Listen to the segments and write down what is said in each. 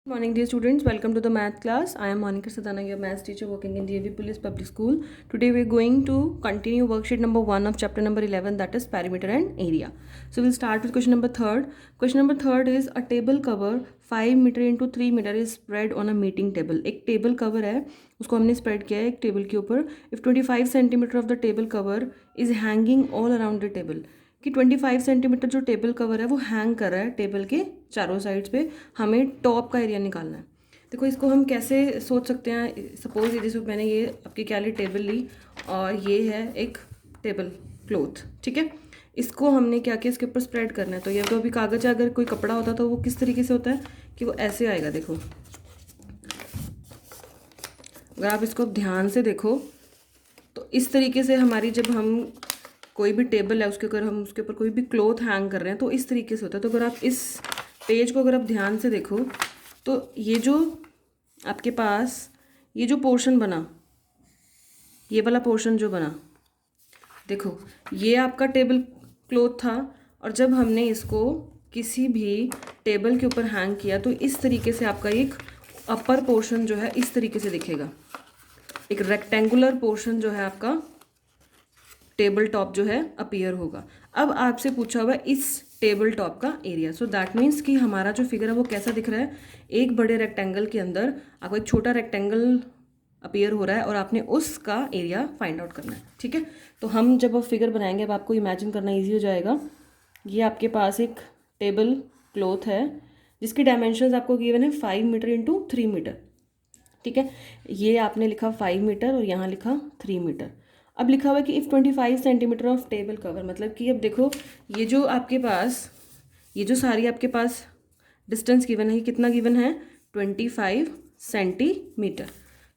Morning, dear students. Welcome to the math class. I am Monica Sadana, your math teacher working in DAV Police Public School. Today we are going to continue worksheet number 1 of chapter number 11, that is perimeter and area. So we'll start with question number 3rd. Question number 3rd is a table cover 5 meter into 3 meter is spread on a meeting table. एक table cover है, उसको हमने spread किया है एक table के ऊपर. If 25 centimeter of the table cover is hanging all around the table, कि 25 सेंटीमीटर जो टेबल कवर है वो हैंग कर रहा है टेबल के चारों साइड्स पे, हमें टॉप का एरिया निकालना है. देखो इसको हम कैसे सोच सकते हैं. सपोज ये जैसे मैंने ये आपकी क्या ली, टेबल ली और ये है एक टेबल क्लॉथ, ठीक है. इसको हमने क्या किया, इसके ऊपर स्प्रेड करना है. तो ये तो अभी कागज़ अगर कोई कपड़ा होता तो वो किस तरीके से होता है कि वो ऐसे आएगा. देखो अगर आप इसको ध्यान से देखो तो इस तरीके से हमारी, जब हम कोई भी टेबल है उसके ऊपर हम उसके ऊपर कोई भी क्लॉथ हैंग कर रहे हैं तो इस तरीके से होता है. तो अगर आप इस पेज को अगर आप ध्यान से देखो तो ये जो आपके पास ये जो पोर्शन बना, ये वाला पोर्शन जो बना, देखो ये आपका टेबल क्लॉथ था और जब हमने इसको किसी भी टेबल के ऊपर हैंग किया तो इस तरीके से आपका एक अपर पोर्शन जो है इस तरीके से दिखेगा. एक रेक्टेंगुलर पोर्शन जो है आपका टेबल टॉप जो है अपीयर होगा. अब आपसे पूछा हुआ है इस टेबल टॉप का एरिया. सो दैट मीन्स कि हमारा जो फिगर है वो कैसा दिख रहा है, एक बड़े रेक्टेंगल के अंदर आपको एक छोटा रेक्टेंगल अपीयर हो रहा है और आपने उसका एरिया फाइंड आउट करना है, ठीक है. तो हम जब अब फिगर बनाएंगे, अब आपको इमेजिन करना ईजी हो जाएगा. ये आपके पास एक टेबल क्लॉथ है जिसकी डायमेंशंस आपको गिवन है 5 मीटर इंटू 3 मीटर, ठीक है. ये आपने लिखा 5 मीटर और यहाँ लिखा 3 मीटर. अब लिखा हुआ है कि if 25 centimetre of table cover, मतलब कि अब देखो ये जो आपके पास ये जो सारी आपके पास डिस्टेंस गिवन है, ये कितना गिवन है 25 सेंटीमीटर.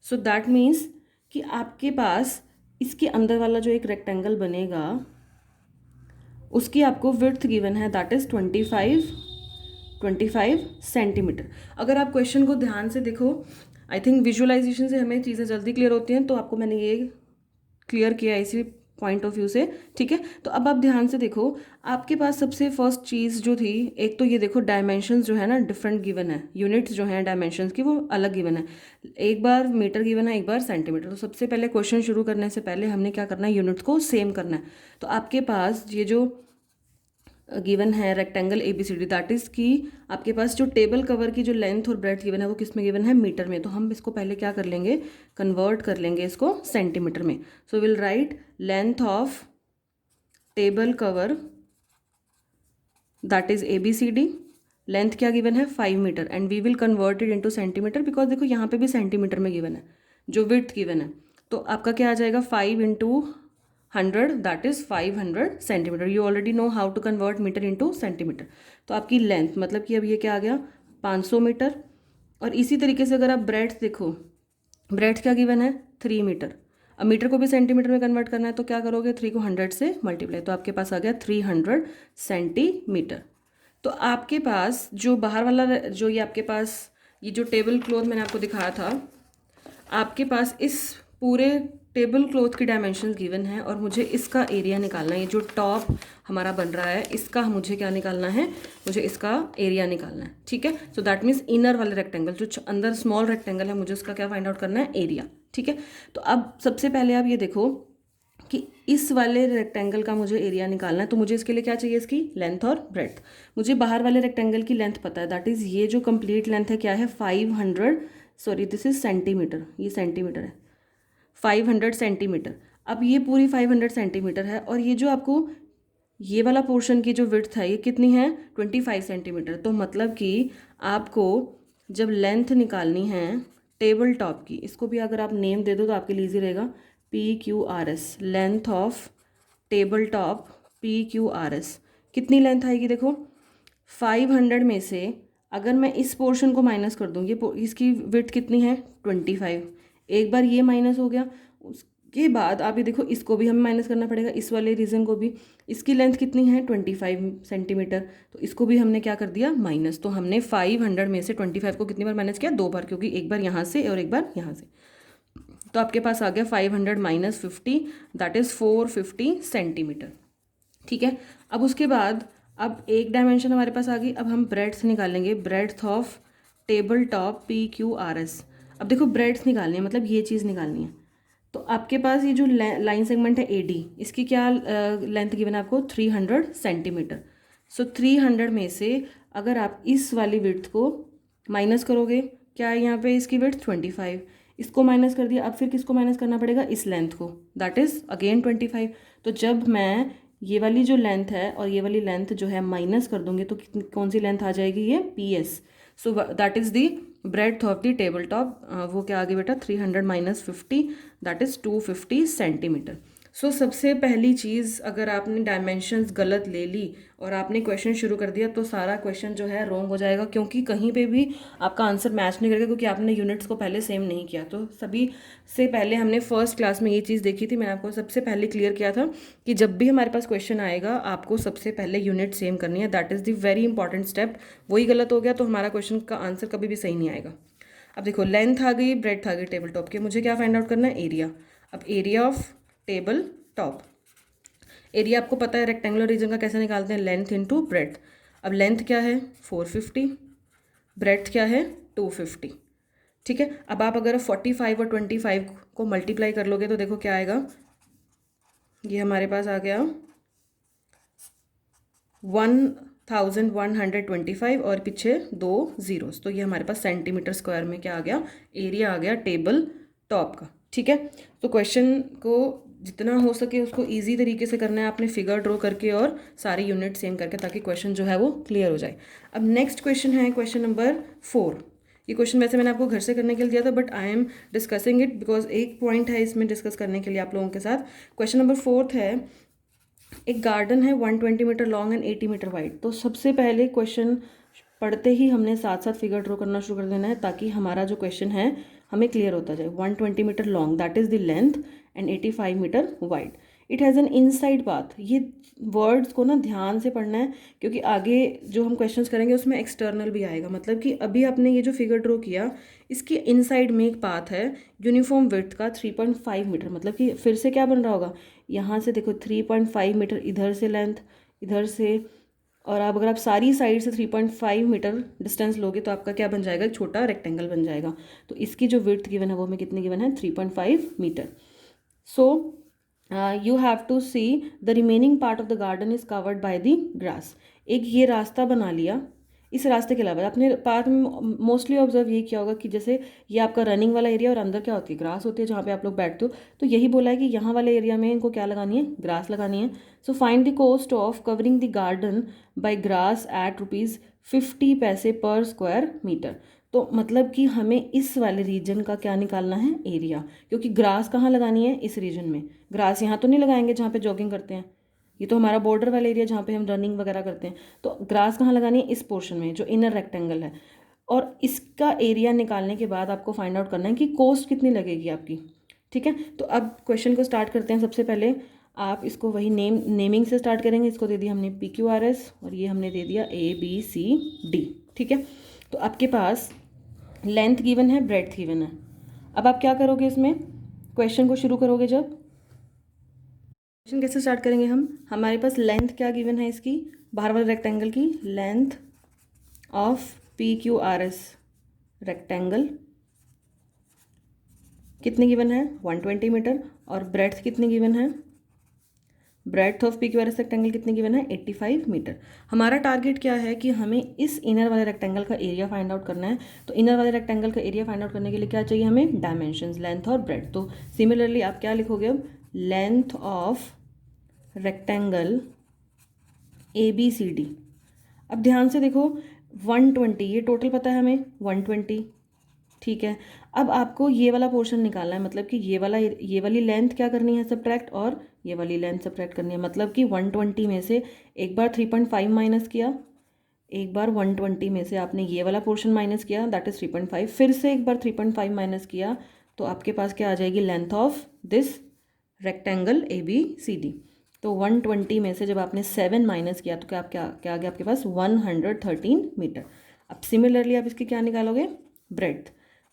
सो दैट मीन्स कि आपके पास इसके अंदर वाला जो एक रेक्टेंगल बनेगा उसकी आपको विड्थ गिवन है, दैट इज़ 25 सेंटीमीटर. अगर आप क्वेश्चन को ध्यान से देखो, आई थिंक विजुअलाइजेशन से हमें चीज़ें जल्दी क्लियर होती हैं, तो आपको मैंने ये क्लियर किया इसी पॉइंट ऑफ व्यू से, ठीक है. तो अब आप ध्यान से देखो, आपके पास सबसे फर्स्ट चीज़ जो थी, एक तो ये देखो डायमेंशंस जो है ना डिफरेंट गिवन है, यूनिट्स जो हैं डायमेंशंस की वो अलग गिवन है. एक बार मीटर गिवन है, एक बार सेंटीमीटर. तो सबसे पहले क्वेश्चन शुरू करने से पहले हमने क्या करना है, यूनिट्स को सेम करना है. तो आपके पास ये जो गिवन है रेक्टेंगल ABCD, दैट इज़ कि आपके पास जो टेबल कवर की जो लेंथ और ब्रेड्थ गिवन है वो किस में गिवन है, मीटर में. तो हम इसको पहले क्या कर लेंगे, कन्वर्ट कर लेंगे इसको सेंटीमीटर में. So will write length of table cover that is ABCD. Length क्या गिवन है 5 metre and we will convert it into centimetre, because देखो यहाँ पे भी सेंटीमीटर में गिवन है जो विड्थ गिवन है. तो आपका क्या आ जाएगा 5 into 100, that is 500 centimetre. You already know how to convert metre into centimetre. तो आपकी लेंथ मतलब कि अब ये क्या आ गया 500 मीटर. और इसी तरीके से अगर आप ब्रेड्थ देखो, ब्रेड्थ क्या गिवन है 3 मीटर. अब मीटर को भी सेंटीमीटर में कन्वर्ट करना है तो क्या करोगे, 3 को 100 से मल्टीप्लाई, तो आपके पास आ गया 300 सेंटीमीटर. तो आपके पास जो बाहर वाला जो ये आपके पास ये जो टेबल क्लॉथ मैंने आपको दिखाया था, आपके पास इस पूरे टेबल क्लॉथ की डायमेंशन गिवन है और मुझे इसका एरिया निकालना है. ये जो टॉप हमारा बन रहा है इसका मुझे क्या निकालना है, मुझे इसका एरिया निकालना है, ठीक है. सो दैट मीन्स इनर वाले रेक्टेंगल जो अंदर स्मॉल रेक्टेंगल है, मुझे उसका क्या फाइंड आउट करना है, एरिया, ठीक है. तो अब सबसे पहले आप ये देखो कि इस वाले रेक्टेंगल का मुझे एरिया निकालना है. तो मुझे इसके लिए क्या चाहिए, इसकी लेंथ और ब्रेड्थ. मुझे बाहर वाले रेक्टेंगल की लेंथ पता है, दैट इज़ ये जो कंप्लीट लेंथ है क्या है 500, सॉरी दिस इज सेंटीमीटर, ये सेंटीमीटर है, 500 सेंटीमीटर. अब ये पूरी 500 सेंटीमीटर है और ये जो आपको ये वाला पोर्शन की जो विड्थ है ये कितनी है 25 सेंटीमीटर. तो मतलब कि आपको जब लेंथ निकालनी है टेबल टॉप की, इसको भी अगर आप नेम दे दो तो आपके लिए ईजी रहेगा, PQRS, length of table top PQRS. कितनी लेंथ आएगी देखो 500 में से अगर मैं इस पोर्शन को माइनस कर दूँ, ये इसकी विड्थ कितनी है 25. एक बार ये माइनस हो गया, उसके बाद आप ये देखो इसको भी हमें माइनस करना पड़ेगा, इस वाले रीजन को भी. इसकी लेंथ कितनी है 25 सेंटीमीटर, तो इसको भी हमने क्या कर दिया माइनस. तो हमने 500 में से 25 को कितनी बार माइनस किया, 2 बार, क्योंकि एक बार यहाँ से और एक बार यहाँ से. तो आपके पास आ गया 500 माइनस 50, दैट इज़ 450 सेंटीमीटर, ठीक है. अब उसके बाद अब एक डायमेंशन हमारे पास आ गई. अब हम ब्रेड्थ निकालेंगे, breadth of table top PQRS। अब देखो ब्रेड्थ निकालनी है, मतलब ये चीज़ निकालनी है। तो आपके पास ये जो लाइन सेगमेंट है AD, इसकी क्या लेंथ गिवन है आपको 300 सेंटीमीटर। सो 300 में से अगर आप इस वाली विड्थ को माइनस करोगे, क्या है यहाँ पे इसकी विड्थ 25, इसको माइनस कर दिया। अब फिर किसको माइनस करना पड़ेगा, इस लेंथ को, दैट इज़ अगेन 25। तो जब मैं ये वाली जो लेंथ है और ये वाली लेंथ जो है माइनस कर दूंगी तो कौन सी लेंथ आ जाएगी, ये PS। So that is the breadth of the table top. वो क्या आ गई बेटा, 300 माइनस 50, दैट इज़ 250 सेंटीमीटर। सो सबसे पहली चीज़, अगर आपने डायमेंशंस गलत ले ली और आपने क्वेश्चन शुरू कर दिया तो सारा क्वेश्चन जो है रॉन्ग हो जाएगा, क्योंकि कहीं पे भी आपका आंसर मैच नहीं करेगा, क्योंकि आपने यूनिट्स को पहले सेम नहीं किया। तो सभी से पहले हमने फर्स्ट क्लास में ये चीज़ देखी थी, मैंने आपको सबसे पहले क्लियर किया था कि जब भी हमारे पास क्वेश्चन आएगा आपको सबसे पहले यूनिट सेम करनी है, that is the very important step. वही गलत हो गया तो हमारा क्वेश्चन का आंसर कभी भी सही नहीं आएगा। अब देखो लेंथ आ गई, ब्रेड्थ आ गई टेबल टॉप के, मुझे क्या फाइंड आउट करना है, एरिया। अब area of table top, area आपको पता है रेक्टेंगुलर रीजन का कैसे निकालते हैं, लेंथ इनटू ब्रेड्थ। अब लेंथ क्या है 450, ब्रेड्थ क्या है 250, ठीक है। अब आप अगर 45 और 25 को मल्टीप्लाई कर लोगे तो देखो क्या आएगा, ये हमारे पास आ गया 1125 और पीछे 2 जीरोस, तो ये हमारे पास सेंटीमीटर स्क्वायर में क्या आ गया, एरिया आ गया टेबल टॉप का, ठीक है। तो क्वेश्चन को जितना हो सके उसको इजी तरीके से करना है आपने, फिगर ड्रॉ करके और सारी यूनिट सेम करके, ताकि क्वेश्चन जो है वो क्लियर हो जाए। अब नेक्स्ट क्वेश्चन है क्वेश्चन नंबर 4। ये क्वेश्चन वैसे मैंने आपको घर से करने के लिए दिया था, but I am discussing it because एक पॉइंट है इसमें डिस्कस करने के लिए आप लोगों के साथ। क्वेश्चन नंबर 4 है, एक गार्डन है 120 metre long and 80 metre wide. तो सबसे पहले क्वेश्चन पढ़ते ही हमने साथ साथ फिगर ड्रॉ करना शुरू कर देना है, ताकि हमारा जो क्वेश्चन है हमें क्लियर होता जाए। 120 metre long that is the length and 85 metre wide. It has an inside path. ये वर्ड्स को ना ध्यान से पढ़ना है, क्योंकि आगे जो हम क्वेश्चंस करेंगे उसमें एक्सटर्नल भी आएगा। मतलब कि अभी आपने ये जो फिगर ड्रॉ किया, इसके इनसाइड में एक पाथ है यूनिफॉर्म विड्थ का 3.5 मीटर। मतलब कि फिर से क्या बन रहा होगा, यहाँ से देखो 3.5 मीटर इधर से लेंथ, इधर से, और अब अगर आप सारी साइड से 3.5 मीटर डिस्टेंस लोगे तो आपका क्या बन जाएगा, एक छोटा रेक्टेंगल बन जाएगा। तो इसकी जो विड्थ गिवन है वो हमें कितनी गिवन है, 3.5 metre. So you have to see the remaining part of the garden is covered by the grass. एक ये रास्ता बना लिया, इस रास्ते के अलावा अपने पार्क में मोस्टली ऑब्जर्व ये किया होगा कि जैसे ये आपका रनिंग वाला एरिया और अंदर क्या होती है, ग्रास होती है जहाँ पे आप लोग बैठते हो। तो यही बोला है कि यहाँ वाले एरिया में इनको क्या लगानी है, ग्रास लगानी है। So find the cost of covering the garden by grass at ₹50 पैसे पर स्क्वायर मीटर। तो मतलब कि हमें इस वाले रीजन का क्या निकालना है, एरिया, क्योंकि ग्रास कहाँ लगानी है, इस रीजन में। ग्रास यहाँ तो नहीं लगाएंगे जहाँ पे जॉगिंग करते हैं, ये तो हमारा बॉर्डर वाला एरिया जहाँ पे हम रनिंग वगैरह करते हैं। तो ग्रास कहाँ लगानी है, इस पोर्शन में जो इनर रेक्टेंगल है। और इसका एरिया निकालने के बाद आपको फाइंड आउट करना है कि कॉस्ट कितनी लगेगी आपकी, ठीक है। तो अब क्वेश्चन को स्टार्ट करते हैं। सबसे पहले आप इसको वही नेमिंग से स्टार्ट करेंगे। इसको दे दिया हमने PQRS और ये हमने दे दिया ABCD, ठीक है। तो आपके पास लेंथ गिवन है, ब्रेड्थ गिवन है। अब आप क्या करोगे, इसमें क्वेश्चन को शुरू करोगे जब, क्वेश्चन कैसे स्टार्ट करेंगे हम, हमारे पास लेंथ क्या गिवन है इसकी, बाहर वाले रेक्टेंगल की लेंथ ऑफ PQRS रेक्टेंगल कितनी गिवन है, 120 मीटर। और ब्रेड्थ कितनी गिवन है, ब्रेड्थ ऑफ PQRS रेक्टेंगल कितनी गिवन है, 85 मीटर। हमारा टारगेट क्या है कि हमें इस इनर वाले रेक्टेंगल का एरिया फाइंड आउट करना है। तो इनर वाले रेक्टेंगल का एरिया फाइंड आउट करने के लिए क्या चाहिए हमें, डायमेंशंस, लेंथ और ब्रेड्थ। तो सिमिलरली आप क्या लिखोगे, अब लेंथ ऑफ रेक्टेंगल ABCD। अब ध्यान से देखो 120, ये टोटल पता है हमें 120, ठीक है। अब आपको ये वाला पोर्शन निकालना है, मतलब कि ये वाली लेंथ क्या करनी है, सब्ट्रैक्ट, और ये वाली लेंथ सब्ट्रैक्ट करनी है। मतलब कि 120 में से एक बार 3.5 माइनस किया, एक बार 120 में से आपने ये वाला पोर्शन माइनस किया, दैट इज़ 3.5, फिर से एक बार 3.5 माइनस किया, तो आपके पास क्या आ जाएगी, length of this rectangle ABCD। तो 120 में से जब आपने 7 माइनस किया तो क्या क्या आ गया आपके पास, 113 मीटर। अब सिमिलरली आप इसकी क्या निकालोगे,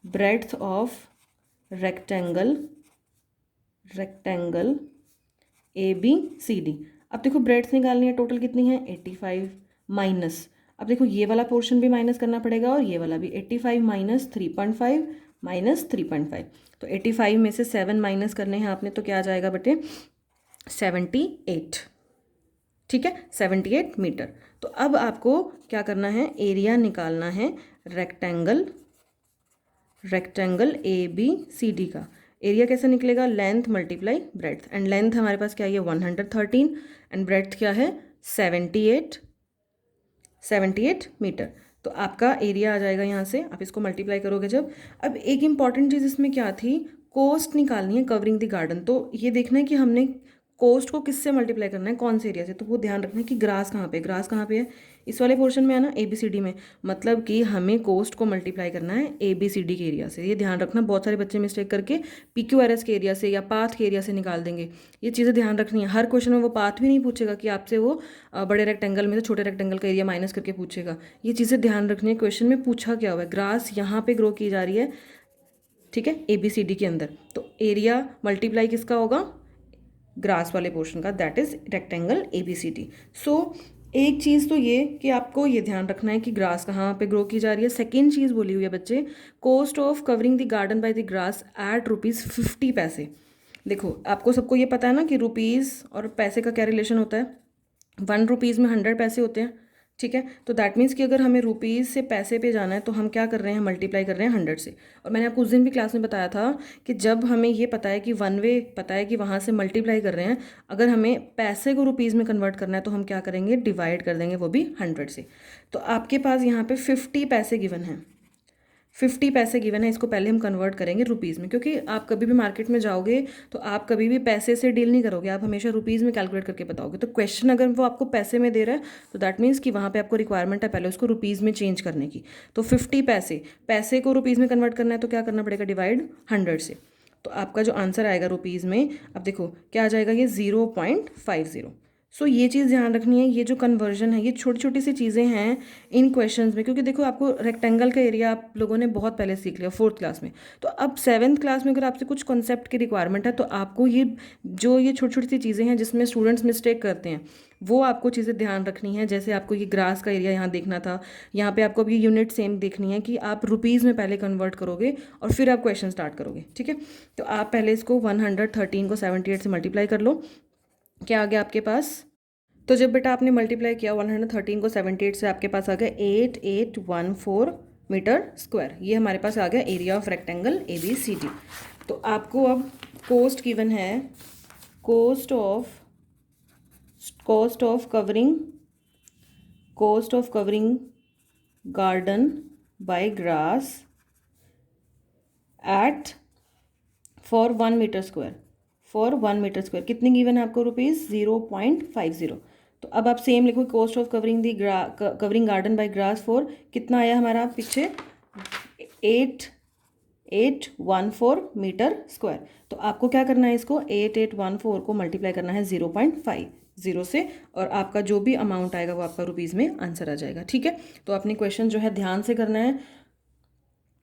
ब्रेड्थ ऑफ रेक्टेंगल ABCD। अब देखो ब्रेड्थ निकालनी है, टोटल कितनी है 85 माइनस, अब देखो ये वाला पोर्शन भी माइनस करना पड़ेगा और ये वाला भी। 85 माइनस 3.5 माइनस 3.5, तो 85 में से 7 माइनस करने हैं आपने, तो क्या आ जाएगा बेटे 78। ठीक है, 78 मीटर। तो अब आपको क्या करना है, एरिया निकालना है rectangle A B C D का। एरिया कैसे निकलेगा, length multiply breadth, and length हमारे पास क्या है 113 एंड ब्रेड्थ क्या है 78 मीटर। तो आपका एरिया आ जाएगा यहाँ से, आप इसको मल्टीप्लाई करोगे जब। अब एक इंपॉर्टेंट चीज़ इसमें क्या थी, कोस्ट निकालनी है कवरिंग द गार्डन। तो ये देखना है कि हमने कोस्ट को किससे मल्टीप्लाई करना है, कौन से एरिया से। तो वो ध्यान रखना है कि ग्रास कहाँ पे है, इस वाले पोर्शन में है ना, ABCD में। मतलब कि हमें कोस्ट को मल्टीप्लाई करना है ABCD के एरिया से। ये ध्यान रखना, बहुत सारे बच्चे मिस्टेक करके PQRS के एरिया से या पाथ के एरिया से निकाल देंगे। ये चीज़ें ध्यान रखनी है। हर क्वेश्चन में वो पाथ भी नहीं पूछेगा कि आपसे वो बड़े रेक्टेंगल में से छोटे रेक्टेंगल का एरिया माइनस करके पूछेगा। ये चीज़ें ध्यान रखनी है, क्वेश्चन में पूछा क्या हुआ है, ग्रास यहाँ पे ग्रो की जा रही है, ठीक है, ABCD के अंदर। तो एरिया मल्टीप्लाई किसका होगा, ग्रास वाले पोर्शन का, दैट इज रेक्टेंगल ABCD। सो एक चीज़ तो ये कि आपको ये ध्यान रखना है कि ग्रास कहाँ पे ग्रो की जा रही है। सेकेंड चीज़ बोली हुई है बच्चे, cost of covering the garden by the grass at ₹50 पैसे। देखो आपको सबको ये पता है ना कि रुपीज़ और पैसे का क्या रिलेशन होता है, 1 रुपीज़ में 100 पैसे होते हैं। ठीक है, तो दैट मीन्स कि अगर हमें रुपीज़ से पैसे पे जाना है तो हम क्या कर रहे हैं, मल्टीप्लाई कर रहे हैं 100 से। और मैंने आपको उस दिन भी क्लास में बताया था कि जब हमें ये पता है कि वन वे पता है कि वहाँ से मल्टीप्लाई कर रहे हैं, अगर हमें पैसे को रुपीज़ में कन्वर्ट करना है तो हम क्या करेंगे, डिवाइड कर देंगे, वो भी 100 से। तो आपके पास यहाँ पे 50 पैसे गिवन है, 50 पैसे गिवन है। इसको पहले हम कन्वर्ट करेंगे रुपीज़ में, क्योंकि आप कभी भी मार्केट में जाओगे तो आप कभी भी पैसे से डील नहीं करोगे, आप हमेशा रुपीज़ में कैलकुलेट करके बताओगे। तो क्वेश्चन अगर वो आपको पैसे में दे रहा है तो दैट मीन्स कि वहाँ पे आपको रिक्वायरमेंट है पहले उसको रुपीज़ में चेंज करने की। तो 50 पैसे को रुपीज़ में कन्वर्ट करना है तो क्या करना पड़ेगा, डिवाइड 100 से। तो आपका जो आंसर आएगा रुपीज़ में, अब देखो क्या आ जाएगा, ये 0.50। सो ये चीज़ ध्यान रखनी है, ये जो कन्वर्जन है ये छोटी छोटी सी चीज़ें हैं इन क्वेश्चंस में। क्योंकि देखो आपको रेक्टेंगल का एरिया आप लोगों ने बहुत पहले सीख लिया 4th क्लास में, तो अब 7th क्लास में अगर आपसे कुछ कॉन्सेप्ट की रिक्वायरमेंट है तो आपको ये जो ये छोटी छोटी सी चीज़ें हैं जिसमें स्टूडेंट्स मिस्टेक करते हैं, वो आपको चीज़ें ध्यान रखनी है। जैसे आपको ये ग्रास का एरिया यहाँ देखना था, यहाँ पे आपको अभी यूनिट सेम देखनी है कि आप रुपीज़ में पहले कन्वर्ट करोगे और फिर आप क्वेश्चन स्टार्ट करोगे। ठीक है, तो आप पहले इसको 113 को 78 से मल्टीप्लाई कर लो। क्या आ गया आपके पास, तो जब बेटा आपने मल्टीप्लाई किया 113 को 78 से, आपके पास आ गया 8814 मीटर स्क्वायर। ये हमारे पास आ गया एरिया ऑफ रेक्टेंगल ABCD। तो आपको अब कोस्ट गिवन है, cost of covering garden by grass at for 1 metre square, कितनी गिवन है आपको, रुपीज़ 0.50। तो अब आप सेम लिखो, cost of covering garden by grass for कितना आया हमारा पीछे, 8814 मीटर स्क्वायर। तो आपको क्या करना है, इसको 8814 को मल्टीप्लाई करना है 0.50 से, और आपका जो भी अमाउंट आएगा वो आपका रुपीज़ में आंसर आ जाएगा। ठीक है, तो अपनी क्वेश्चन जो है ध्यान से करना है